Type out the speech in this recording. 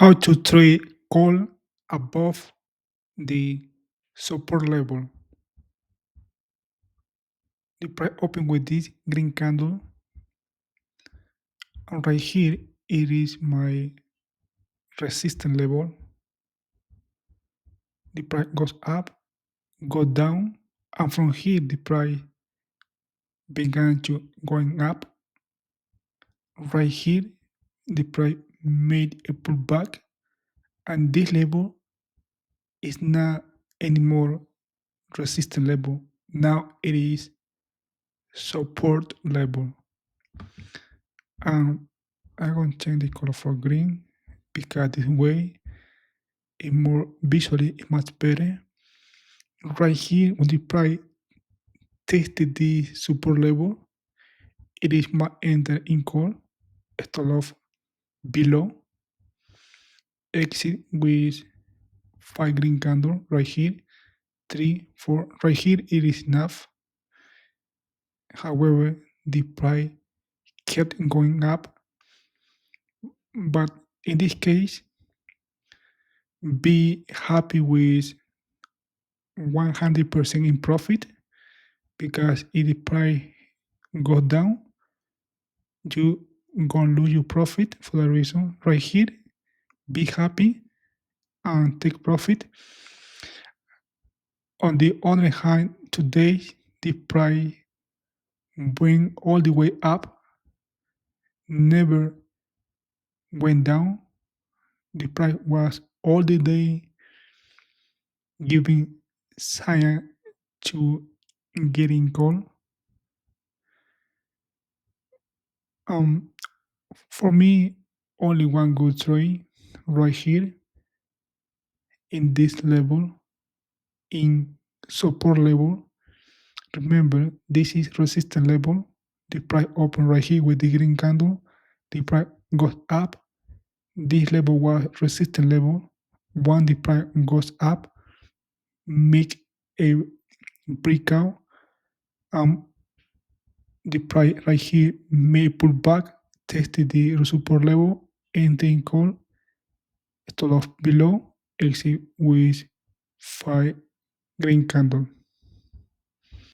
How to trade call above the support level. The price open with this green candle, and right here it is my resistance level. The price goes up, go down, and from here the price began to going up. Right here the price made a pullback, and this level is not anymore resistance level. Now it is support level. And I'm going to change the color for green because this way it more visually much better. Right here, when the price tested the support level, it is my enter in call, stop loss below, exit with 5 green candle right here, 3, 4. Right here it is enough. However, the price kept going up, but in this case, be happy with 100% in profit because if the price go down, you gonna lose your profit for the reason right here. Be happy and take profit. On the other hand, today the price went all the way up, never went down. The price was all the day giving sign to getting gold. Um, for me, only one good trade right here in this level, in support level. Remember, this is resistance level. The price open right here with the green candle. The price goes up. This level was resistance level. When the price goes up, make a breakout. Um, the price right here may pull back, test the support level, and then call stop loss below, exit with 5 green candle.